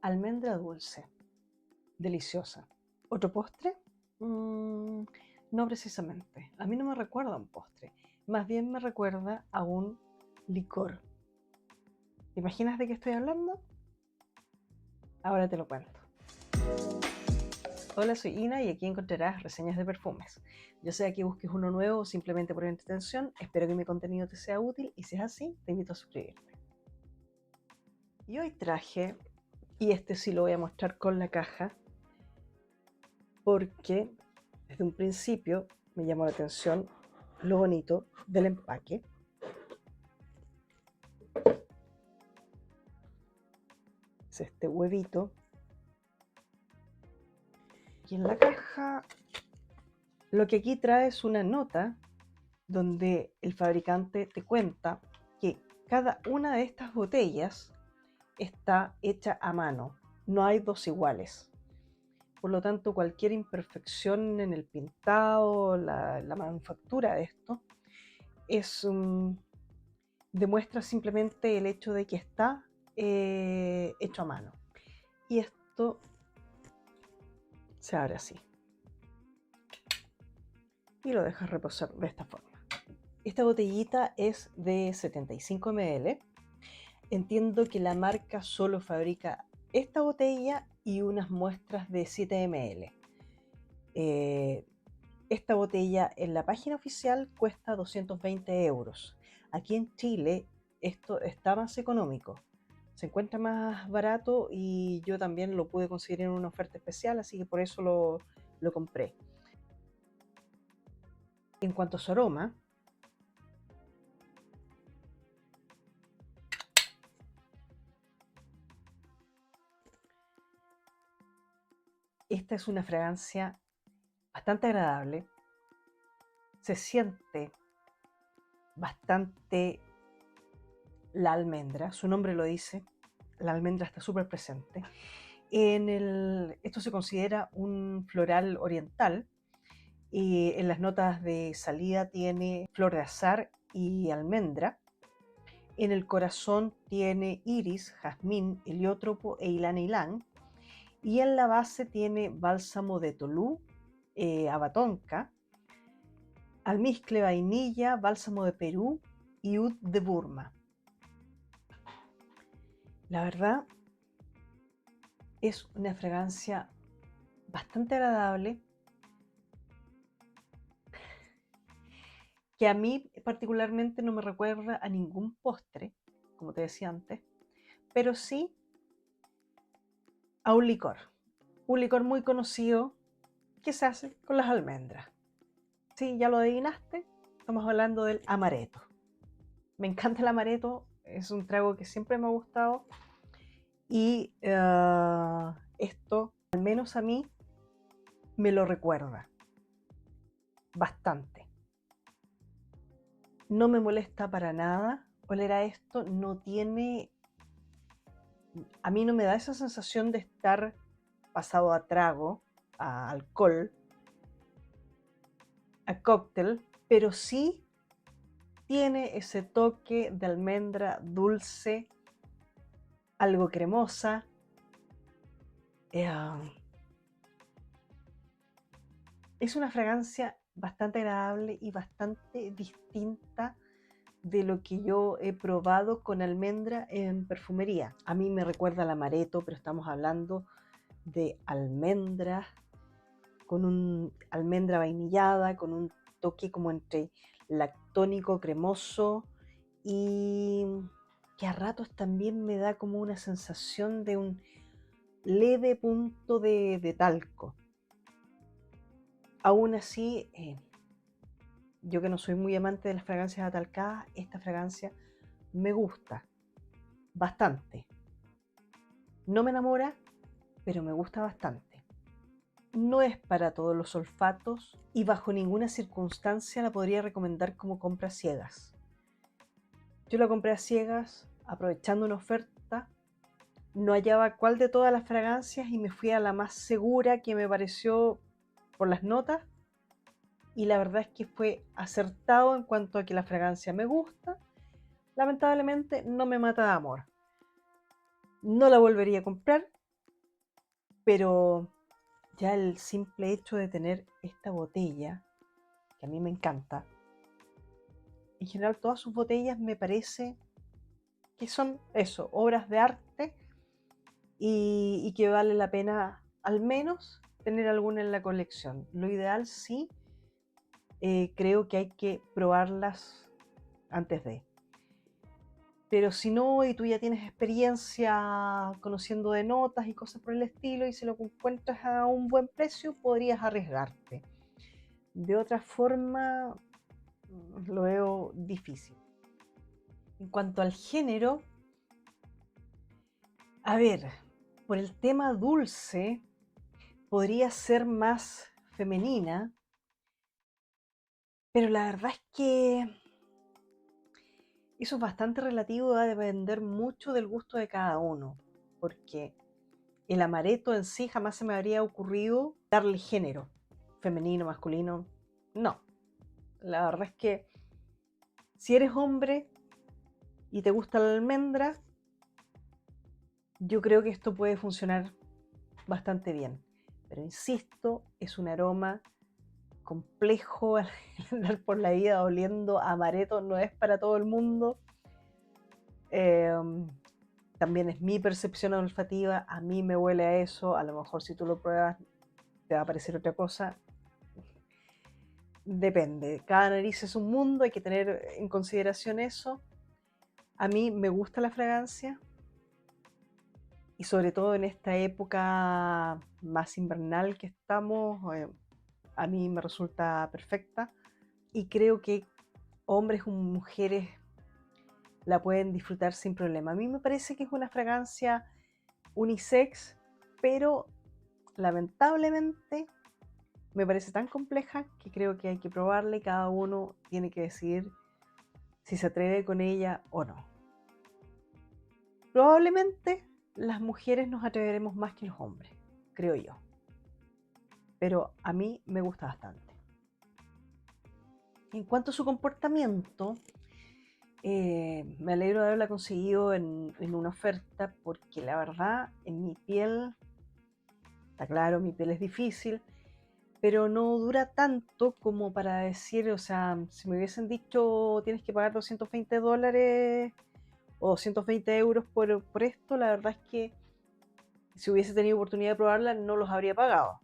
Almendra dulce, deliciosa. ¿Otro postre? No precisamente. A mí no me recuerda a un postre. Más bien me recuerda a un licor. ¿Te imaginas de qué estoy hablando? Ahora te lo cuento. Hola, soy Ina y aquí encontrarás reseñas de perfumes. Yo sé que busques uno nuevo o simplemente por entretención. Espero que mi contenido te sea útil y si es así, te invito a suscribirte. Y hoy traje, y este sí lo voy a mostrar con la caja, porque desde un principio me llamó la atención lo bonito del empaque. Es este huevito. Y en la caja lo que aquí trae es una nota donde el fabricante te cuenta que cada una de estas botellas está hecha a mano. No hay dos iguales. Por lo tanto, cualquier imperfección en el pintado, la manufactura de esto, demuestra simplemente el hecho de que está hecho a mano. Y esto se abre así. Y lo dejas reposar de esta forma. Esta botellita es de 75 ml. Entiendo que la marca solo fabrica esta botella y unas muestras de 7 ml. Esta botella en la página oficial cuesta 220 euros. Aquí en Chile esto está más económico. Se encuentra más barato y yo también lo pude conseguir en una oferta especial, así que por eso lo compré. En cuanto a su aroma, esta es una fragancia bastante agradable. Se siente bastante la almendra, su nombre lo dice, la almendra está súper presente. Esto se considera un floral oriental y en las notas de salida tiene flor de azahar y almendra. En el corazón tiene iris, jazmín, heliotrópico e ylang ylang. Y en la base tiene bálsamo de tolú, abatonca, almizcle, vainilla, bálsamo de Perú y oud de Burma. La verdad es una fragancia bastante agradable que a mí particularmente no me recuerda a ningún postre, como te decía antes, pero sí a un licor muy conocido que se hace con las almendras. Sí, ya lo adivinaste, estamos hablando del amaretto. Me encanta el amaretto, es un trago que siempre me ha gustado y esto, al menos a mí, me lo recuerda bastante. No me molesta para nada oler a esto, a mí no me da esa sensación de estar pasado a trago, a alcohol, a cóctel, pero sí tiene ese toque de almendra dulce, algo cremosa. Es una fragancia bastante agradable y bastante distinta de lo que yo he probado con almendra en perfumería. A mí me recuerda al amaretto, pero estamos hablando de almendras con un almendra vainillada, con un toque como entre lactónico, cremoso y que a ratos también me da como una sensación de un leve punto de talco. Aún así, yo que no soy muy amante de las fragancias atalcadas, esta fragancia me gusta bastante. No me enamora, pero me gusta bastante. No es para todos los olfatos y bajo ninguna circunstancia la podría recomendar como compra ciegas. Yo la compré a ciegas aprovechando una oferta, no hallaba cuál de todas las fragancias y me fui a la más segura que me pareció por las notas y la verdad es que fue acertado en cuanto a que la fragancia me gusta. Lamentablemente no me mata de amor. No la volvería a comprar, Pero ya el simple hecho de tener esta botella, que a mí me encanta, en general todas sus botellas me parece que son eso, obras de arte y que vale la pena al menos tener alguna en la colección. Lo ideal sí, creo que hay que probarlas antes de. Pero si no, y tú ya tienes experiencia conociendo de notas y cosas por el estilo, y si lo encuentras a un buen precio, podrías arriesgarte. De otra forma, lo veo difícil. En cuanto al género, a ver, por el tema dulce, podría ser más femenina, pero la verdad es que eso es bastante relativo, va a depender mucho del gusto de cada uno, porque el amaretto en sí jamás se me habría ocurrido darle género, femenino, masculino, no. La verdad es que si eres hombre y te gusta la almendra, yo creo que esto puede funcionar bastante bien. Pero insisto, es un aroma complejo, andar por la vida oliendo a amaretto no es para todo el mundo. También es mi percepción olfativa, a mí me huele a eso, a lo mejor si tú lo pruebas te va a parecer otra cosa. Depende, cada nariz es un mundo, hay que tener en consideración eso. A mí me gusta la fragancia y sobre todo en esta época más invernal que estamos, a mí me resulta perfecta y creo que hombres o mujeres la pueden disfrutar sin problema. A mí me parece que es una fragancia unisex, pero lamentablemente me parece tan compleja que creo que hay que probarla y cada uno tiene que decidir si se atreve con ella o no. Probablemente las mujeres nos atreveremos más que los hombres, creo yo. Pero a mí me gusta bastante. En cuanto a su comportamiento, me alegro de haberla conseguido en una oferta porque la verdad en mi piel, está claro, mi piel es difícil, pero no dura tanto como para decir, o sea, si me hubiesen dicho tienes que pagar $220 o 220 euros por esto, la verdad es que si hubiese tenido oportunidad de probarla no los habría pagado.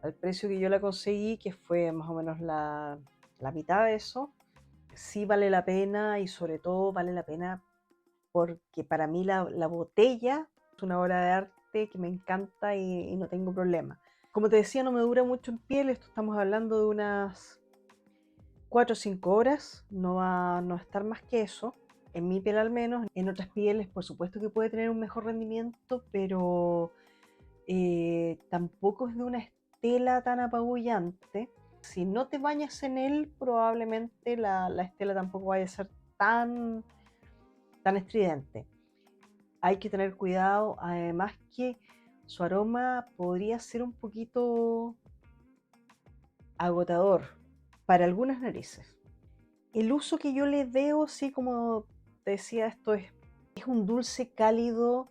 Al precio que yo la conseguí, que fue más o menos la mitad de eso, sí vale la pena y sobre todo vale la pena porque para mí la botella es una obra de arte que me encanta y no tengo problema. Como te decía, no me dura mucho en piel, esto estamos hablando de unas 4 o 5 horas, no va a estar más que eso, en mi piel al menos. En otras pieles por supuesto que puede tener un mejor rendimiento, pero tampoco es de una estela tan apabullante. Si no te bañas en él, probablemente la estela tampoco vaya a ser tan, tan estridente. Hay que tener cuidado, además que su aroma podría ser un poquito agotador para algunas narices. El uso que yo le veo, sí, como te decía, esto es un dulce cálido,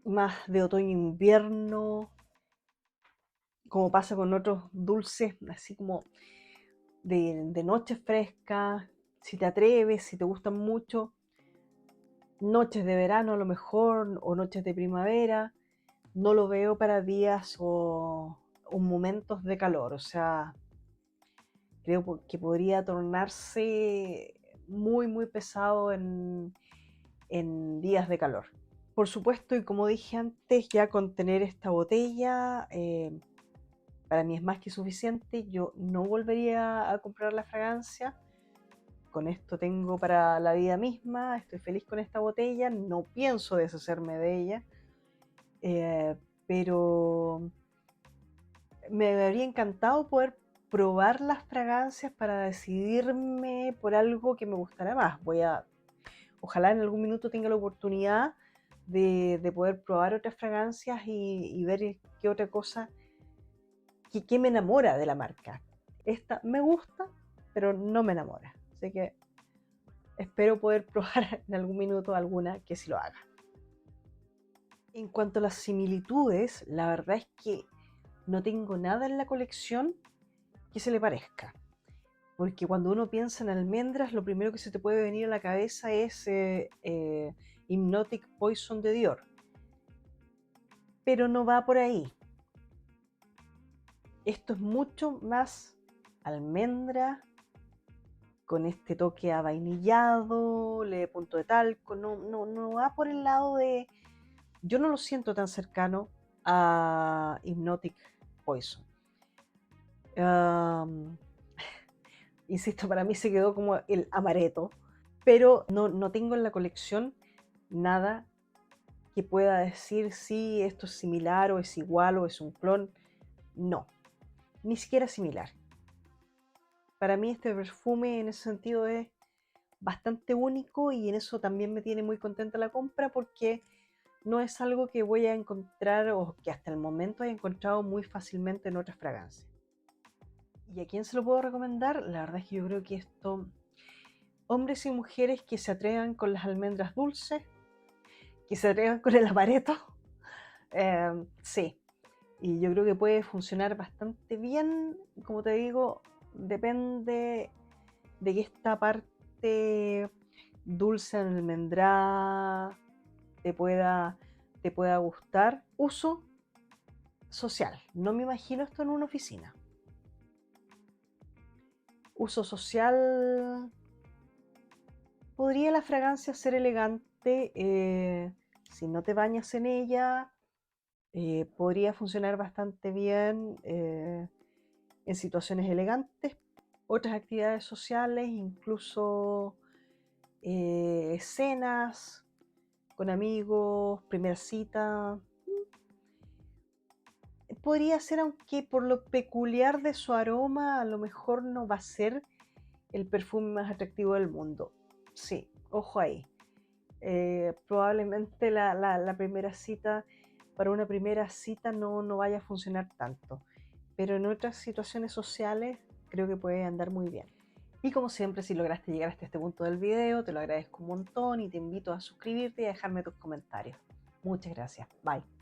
más de otoño-invierno, como pasa con otros dulces, así como de noches frescas, si te atreves, si te gustan mucho, noches de verano a lo mejor, o noches de primavera, no lo veo para días o momentos de calor, o sea, creo que podría tornarse muy, muy pesado en días de calor. Por supuesto, y como dije antes, ya con tener esta botella, para mí es más que suficiente. Yo no volvería a comprar la fragancia. Con esto tengo para la vida misma. Estoy feliz con esta botella. No pienso deshacerme de ella. Eh, pero me habría encantado poder probar las fragancias para decidirme por algo que me gustara más. Ojalá en algún minuto tenga la oportunidad de poder probar otras fragancias y ver qué otra cosa, qué me enamora de la marca. Esta me gusta, pero no me enamora. Así que espero poder probar en algún minuto alguna que sí lo haga. En cuanto a las similitudes, la verdad es que no tengo nada en la colección que se le parezca. Porque cuando uno piensa en almendras, lo primero que se te puede venir a la cabeza es Hypnotic Poison de Dior. Pero no va por ahí. Esto es mucho más almendra, con este toque avainillado, leve punto de talco. No va por el lado de... Yo no lo siento tan cercano a Hypnotic Poison. Insisto, para mí se quedó como el amaretto, pero no tengo en la colección nada que pueda decir si esto es similar o es igual o es un clon. No, ni siquiera similar. Para mí este perfume en ese sentido es bastante único y en eso también me tiene muy contenta la compra porque no es algo que voy a encontrar o que hasta el momento he encontrado muy fácilmente en otras fragancias. ¿Y a quién se lo puedo recomendar? La verdad es que yo creo que esto, hombres y mujeres que se atrevan con las almendras dulces, que se atrevan con el amaretto, sí. Y yo creo que puede funcionar bastante bien. Como te digo, depende de que esta parte dulce almendrada te pueda gustar. Uso social. No me imagino esto en una oficina. Uso social. ¿Podría la fragancia ser elegante si no te bañas en ella? Podría funcionar bastante bien en situaciones elegantes. Otras actividades sociales, incluso cenas con amigos, primera cita. Podría ser, aunque por lo peculiar de su aroma, a lo mejor no va a ser el perfume más atractivo del mundo. Sí, ojo ahí. Probablemente la primera cita, para una primera cita no vaya a funcionar tanto, pero en otras situaciones sociales creo que puede andar muy bien. Y como siempre, si lograste llegar hasta este punto del video, te lo agradezco un montón y te invito a suscribirte y a dejarme tus comentarios. Muchas gracias. Bye.